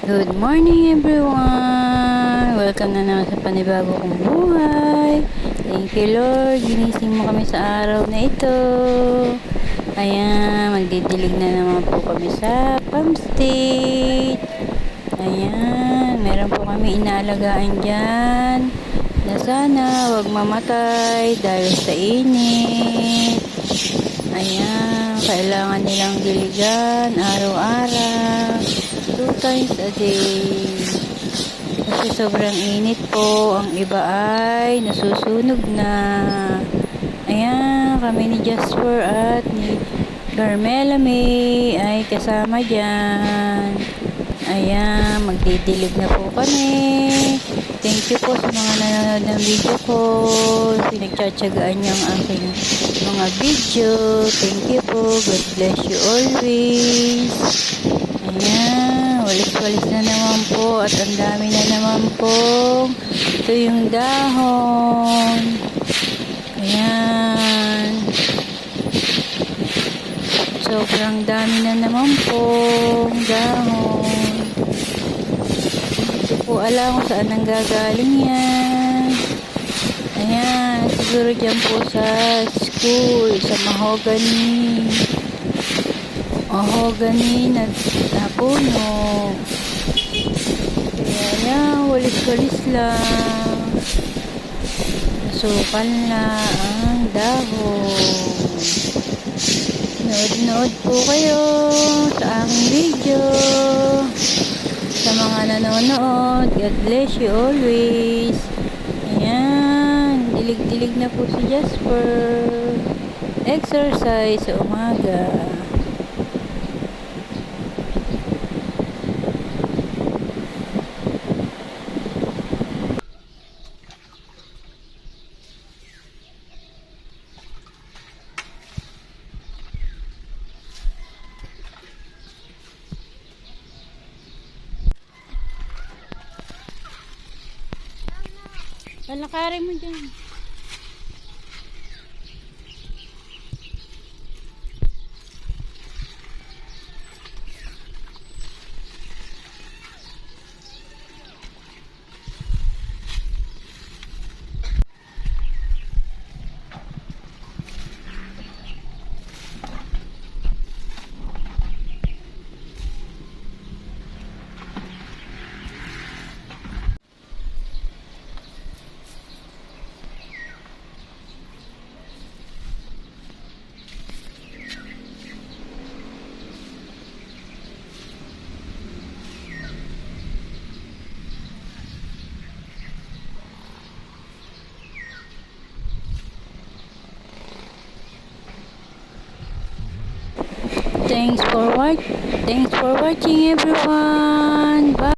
Good morning everyone! Welcome na naman sa panibago kong buhay. Thank you Lord, ginising mo kami sa araw na ito. Ayan, magdidilig na naman po kami sa Palm State. Ayan, meron po kami inaalagaan dyan na sana wag mamatay dahil sa init. Ayan, kailangan nilang diligan araw-araw, 2 times a day. Kasi sobrang init po, ang iba ay nasusunog na. Ayan, kami ni Jasper at ni Carmela May ay kasama dyan. Ayan, magdidilig na po kami. Thank you po sa mga nanonood ng video ko. Pinagtsatsagaan niyo ang aking mga video. Thank you po. God bless you always. Ayan, walis-walis na naman po at ang dami na naman po. Ito yung dahon. Ayan. Sobrang dami na naman po dahon. Hindi po alam kung saan ang gagaling yan. Ayan, siguro dyan po sa school, sa mahogany. Mahogany na puno. Kaya yan, walis-walis lang. Nasukan na ang dahon. Nood-nood po kayo sa aking video. Sa mga nanonood, God bless you always. Ayan, dilig-dilig na po si Jasper. Exercise sa umaga. Lalakarin mo dyan. Thanks for watching everyone. Bye.